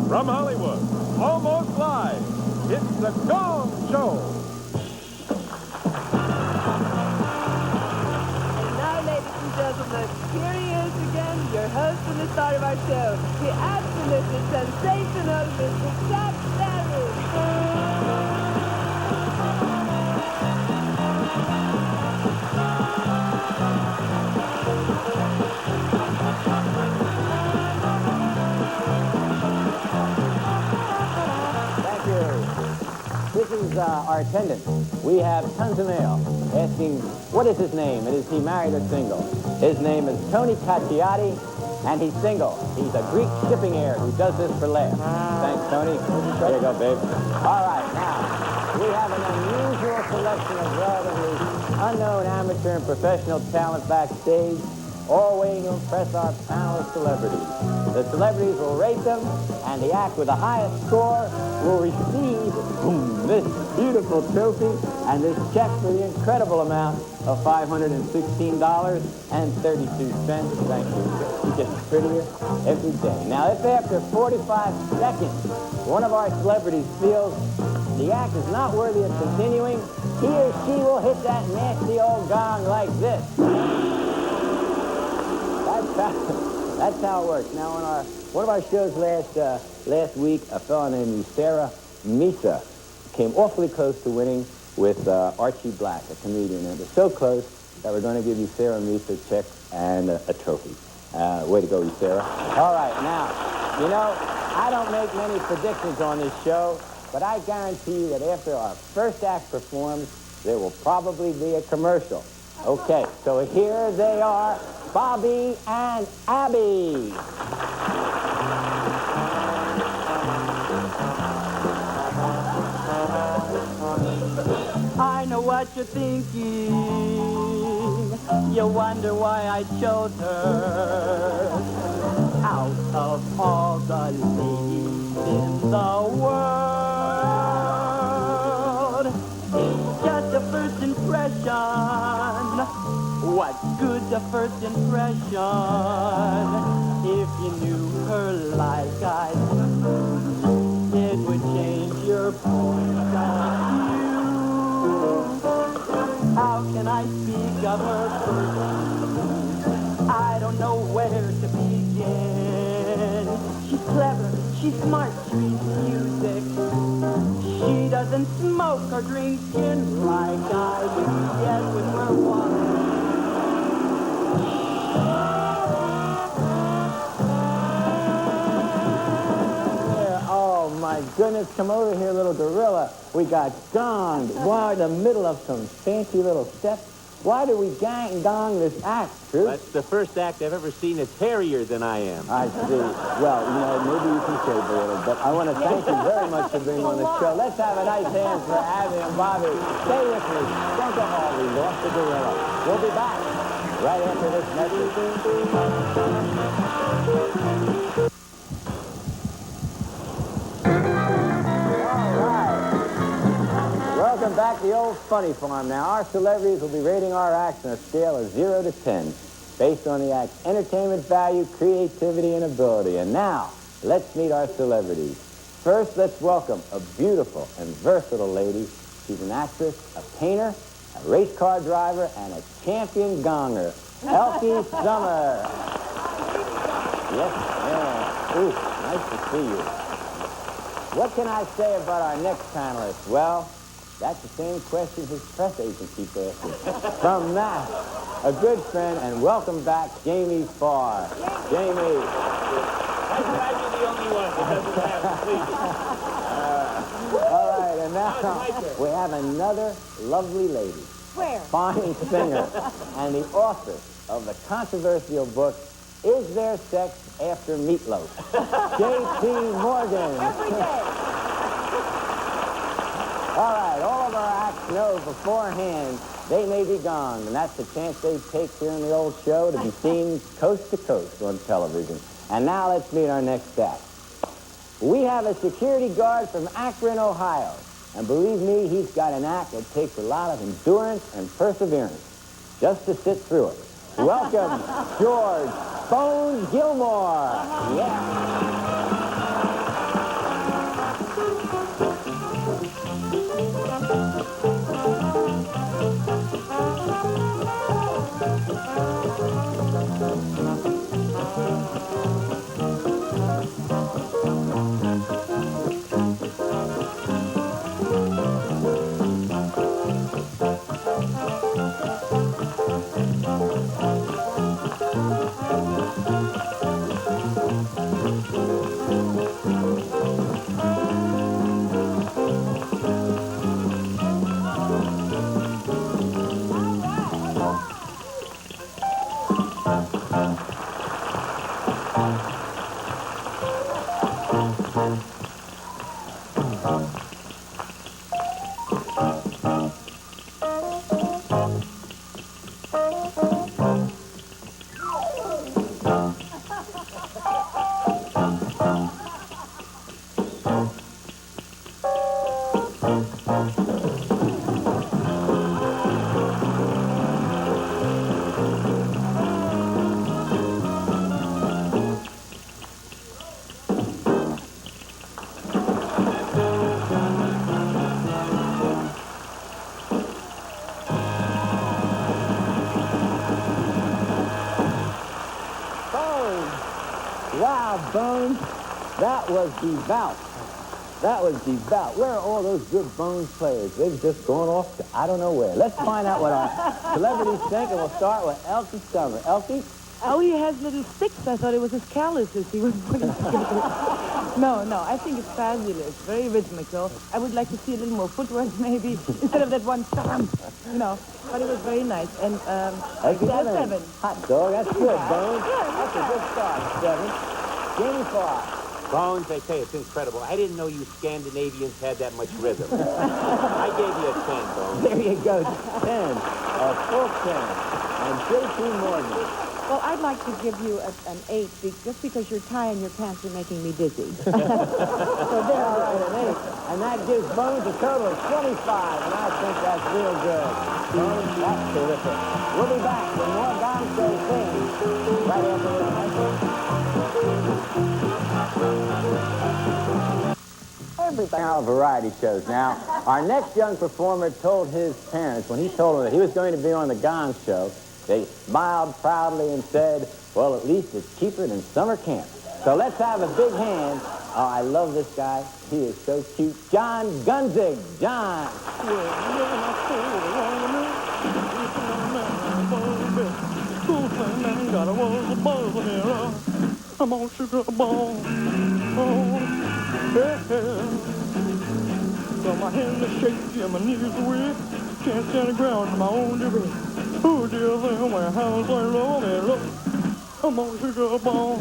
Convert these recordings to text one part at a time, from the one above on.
From Hollywood, almost live, it's the Gong Show. And now, ladies and gentlemen, here he is again, your host and the star of our show, the absolutely sensational Mr. Jack Barry. This is our attendant. We have tons of mail asking, what is his name, and is he married or single? His name is Tony Cacciati, and he's single. He's a Greek shipping heir who does this for laughs. Thanks, Tony. There you go, babe. All right, now, we have an unusual selection of relatively unknown amateur and professional talent backstage, all waiting to impress our panel of celebrities. The celebrities will rate them, and the act with the highest score will receive this beautiful trophy and this check for the incredible amount of $516.32. Thank you. It gets prettier every day. Now, if after 45 seconds one of our celebrities feels the act is not worthy of continuing, he or she will hit that nasty old gong like this. That's how it works. Now, on one of our shows last week, a fellow named Sarah Misa came awfully close to winning with Archie Black, a comedian. And it was so close that we're going to give you Sarah Misa a check and a trophy. Way to go, you, Sarah. All right, now, you know, I don't make many predictions on this show, but I guarantee you that after our first act performs, there will probably be a commercial. Okay, so here they are, Bobby and Abby. I know what you're thinking. You wonder why I chose her. Out of all the ladies in the world, it's just a first impression. What's good, the first impression? If you knew her like I do, it would change your point of view. How can I speak of her first? I don't know where to begin. She's clever, she's smart, she reads music. She doesn't smoke or drink gin like I do. Yes, when we're walking. Oh, my goodness. Come over here, little gorilla. We got gonged. Wow, in the middle of some fancy little steps. Why do we gong this act, Truth? That's the first act I've ever seen that's hairier than I am. I see. Well, you know, maybe you can shave a little, but I want to thank you very much for being on the show. Let's have a nice hand for Abby and Bobby. Stay with me. Don't go all. We lost the gorilla. We'll be back right after this message. Welcome back to the old funny farm. Now, our celebrities will be rating our acts on a scale of 0 to 10, based on the act's entertainment value, creativity, and ability. And now, let's meet our celebrities. First, let's welcome a beautiful and versatile lady. She's an actress, a painter, a race car driver, and a champion gonger, Elkie Summer. Yes, yeah. Ooh, nice to see you. What can I say about our next panelist? Well, that's the same question his press agent keeps asking. From Mass, a good friend, and welcome back, Jamie Farr. Jamie. Why should I be the only one that doesn't have sleep? All right, and now we have another lovely lady. Where? Fine singer, and the author of the controversial book, Is There Sex After Meatloaf? J.T. Morgan. Every day. All right, all of our acts know beforehand they may be gone, and that's the chance they take here in the old show to be seen coast to coast on television. And now let's meet our next act. We have a security guard from Akron, Ohio, and believe me, he's got an act that takes a lot of endurance and perseverance just to sit through it. Welcome, George Bones Gilmore. Yeah. Wow, Bones, that was devout. That was devout. Where are all those good Bones players? They've just gone off to I don't know where. Let's find out what our celebrities think, and we'll start with Elkie Summer. Elkie? Oh, he has little sticks. I thought it was his calluses he was putting together. No, I think it's fabulous. Very rhythmical. I would like to see a little more footwork, maybe, instead of that one stomp, But it was very nice. And A seven. Hot dog. That's good, Bones. That's a good start, 7. Jamie Foxx. Bones, I tell you, it's incredible. I didn't know you Scandinavians had that much rhythm. I gave you a 10, Bones. There you go, 10. A full 10. And J.P. Morgan. Well, I'd like to give you an 8 just because your tie and your pants are making me dizzy. So there, all right, an 8. And that gives Bones a total of 25, and I think that's real good. Bones, that's terrific. We'll be back with more Gong Show things right after this message. Everything out of variety shows. Now, our next young performer told his parents, when he told them that he was going to be on the Gong Show, they smiled proudly and said, well, at least it's cheaper than summer camp. So let's have a big hand. Oh, I love this guy. He is so cute. John Gunzig. John. I'm on sugar ball. Got my hands are shaky and my knees are weak. Can't stand the ground on my own debris. Oh, dear thing, my hands are low, man, look. I'm on sugar ball.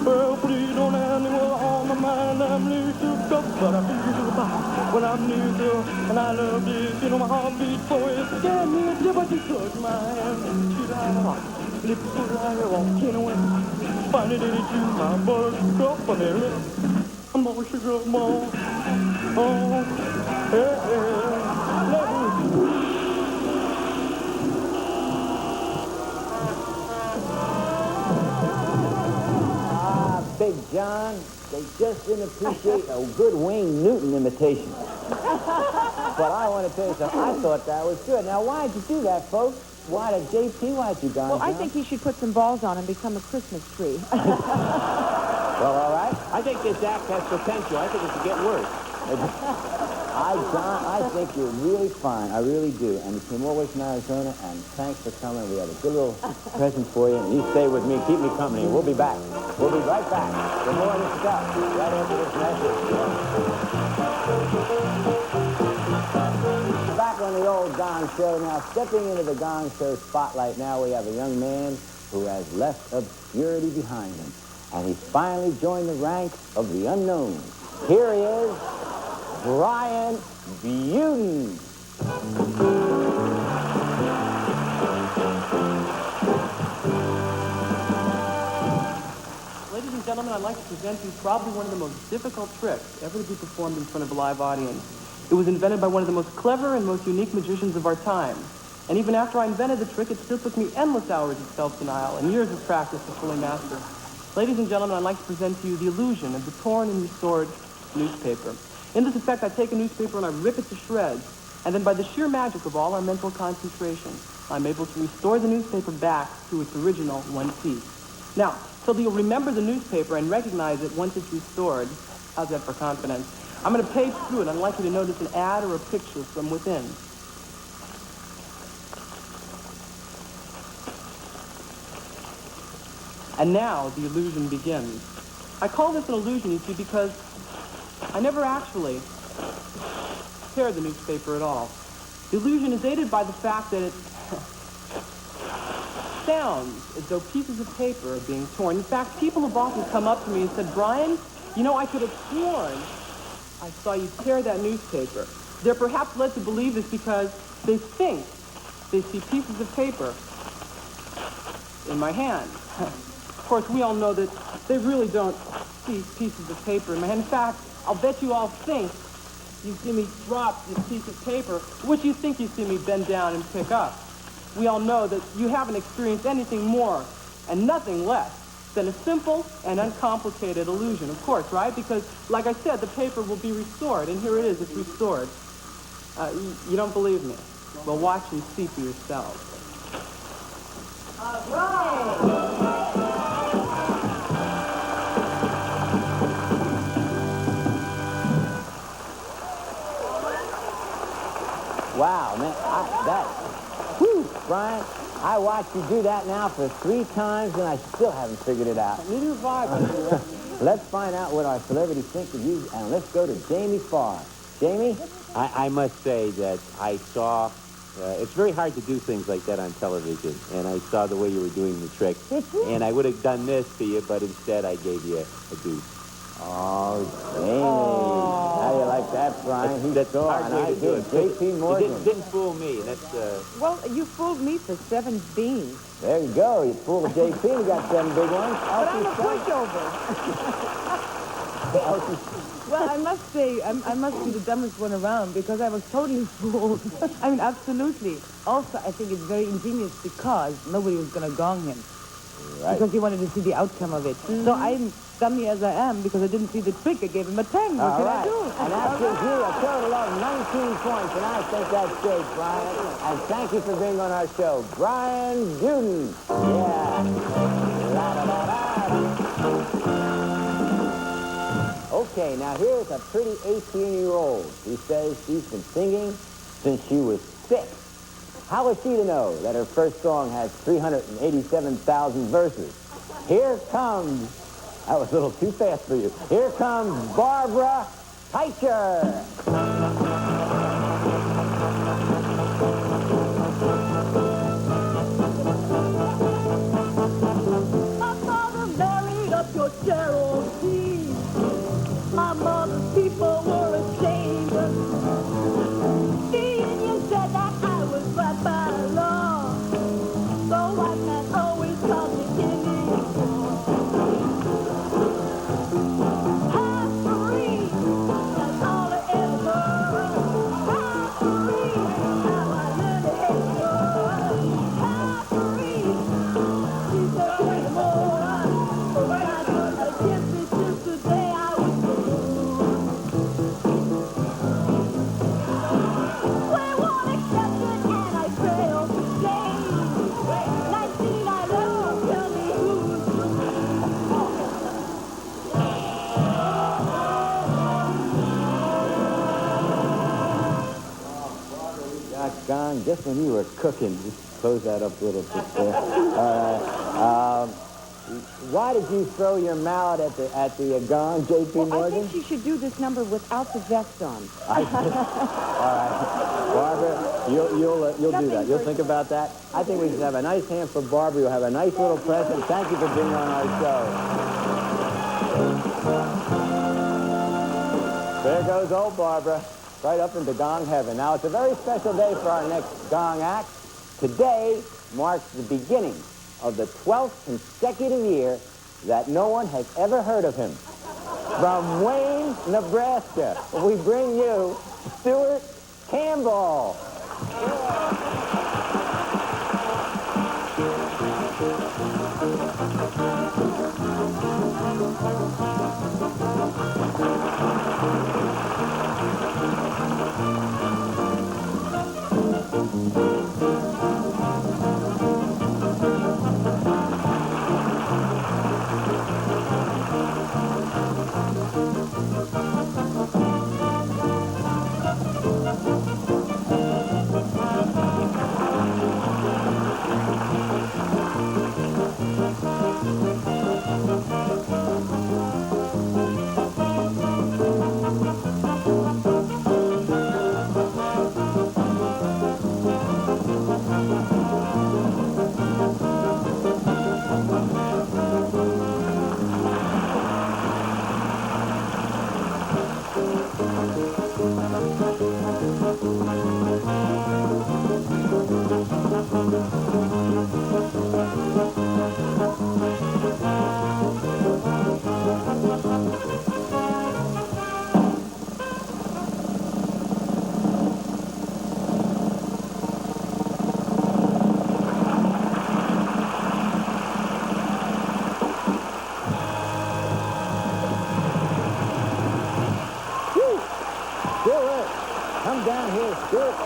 Well, please don't ask me what's on my mind. I'm really shook up, but I feel about when I'm near to, and I love this. My heart beats for it. Scared me, but you touch my hand. She's out of heart. Lips so dry, walking away. Finally did it to my buttercup on their lips. I'm on sugar ball. Big John, they just didn't appreciate a good Wayne Newton imitation. But I want to tell you something. I thought that was good. Now, why'd you do that, folks? Why did JP? Why'd you Gong? Well, I think he should put some balls on and become a Christmas tree. Well, all right. I think this act has potential. I think it could get worse. John, I think you're really fine. I really do. And you came all the way from Arizona, and thanks for coming. We have a good little present for you. And you stay with me. Keep me company. We'll be back. We'll be right back with more of this stuff right after this message. Back on the old Gong Show. Now, stepping into the Gong Show spotlight now, we have a young man who has left obscurity behind him. And he's finally joined the ranks of the unknown. Here he is, Brian Buden. Ladies and gentlemen, I'd like to present you probably one of the most difficult tricks ever to be performed in front of a live audience. It was invented by one of the most clever and most unique magicians of our time. And even after I invented the trick, it still took me endless hours of self-denial and years of practice to fully master. Ladies and gentlemen, I'd like to present to you the illusion of the torn and restored newspaper. In this effect, I take a newspaper and I rip it to shreds, and then by the sheer magic of all our mental concentration, I'm able to restore the newspaper back to its original one piece. Now, so that you'll remember the newspaper and recognize it once it's restored, how's that for confidence? I'm going to page through it, and I'd like you to notice an ad or a picture from within. And now the illusion begins. I call this an illusion, you see, because I never actually tear the newspaper at all. The illusion is aided by the fact that it sounds as though pieces of paper are being torn. In fact, people have often come up to me and said, Brian, you know, I could have sworn I saw you tear that newspaper. They're perhaps led to believe this because they think they see pieces of paper in my hand. Of course, we all know that they really don't see pieces of paper in my hand. In fact, I'll bet you all think you see me drop this piece of paper, which you think you see me bend down and pick up. We all know that you haven't experienced anything more and nothing less than a simple and uncomplicated illusion, of course, right? Because, like I said, the paper will be restored, and here it is, it's restored. You don't believe me? Well, watch and see for yourselves. Wow, man, Brian, I watched you do that now for 3 times, and I still haven't figured it out. Neither have I. Let's find out what our celebrities think of you, and let's go to Jamie Farr. Jamie? I must say that I saw, it's very hard to do things like that on television, and I saw the way you were doing the trick, and I would have done this to you, but instead I gave you a deuce. Oh, Jamie. How do you like that, Brian? That's hard and way I to do did it. J.P. Morgan. You didn't fool me. That's, Well, you fooled me for 7 beans. There you go. You fooled J.P. We got 7 big ones. But I'm a pushover. Well, I must say, I must be the dumbest one around because I was totally fooled. I mean, absolutely. Also, I think it's very ingenious because nobody was going to gong him. Right. Because he wanted to see the outcome of it. So I'm dummy as I am because I didn't see the trick. I gave him a 10. What can I do? And that gives you a total of 19 points, and I think that's great, Brian. And thank you for being on our show. Brian Duden. Yeah. La-da-da-da. Okay, now here's a pretty 18-year-old who says she's been singing since she was 6. How was she to know that her first song has 387,000 verses? Here comes, that was a little too fast for you. Here comes Barbara Teicher. My father married up your Cherokee. My mother's people were ashamed. The Indian said that I was right by law. The white man always called me Indian. Half free, that's all I ever heard. Half free, now I learned to hate her. Half free, she said wait more. But when I told her kiss me just today, I was born. We won't accept it, and I failed to change. 19, I love, tell me who's to Gong, just when you were cooking, just close that up a little bit there. All right. Why did you throw your mallet at the Gong, J.P. Well, I Morgan? think she should do this number without the vest on. All right. Barbara, you'll do that. You'll think about that. I think we should have a nice hand for Barbara. You'll have a nice little present. Thank you for being on our show. There goes old Barbara, right up into Gong heaven. Now, it's a very special day for our next Gong act. Today marks the beginning of the 12th consecutive year that no one has ever heard of him. From Wayne, Nebraska, we bring you Stuart Campbell.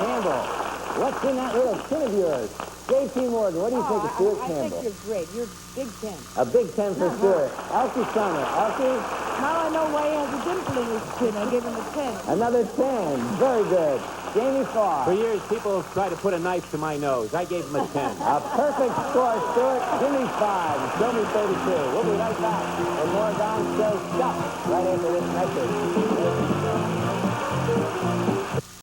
Campbell. What's in that little tin of yours? J.T. Morgan, what do you think of Stuart I Campbell? think you're great. You're Big 10. A Big 10 for Stuart. Elsie Summer. Elsie, Now I know why he has a dimple in his chin. I gave him a 10. another 10. Very good. Jamie Farr. For years, people have tried to put a knife to my nose. I gave him a 10. A perfect score, Stuart. Give me 5 and show me 32. We'll be right back with more Gong Show stuff right after this message.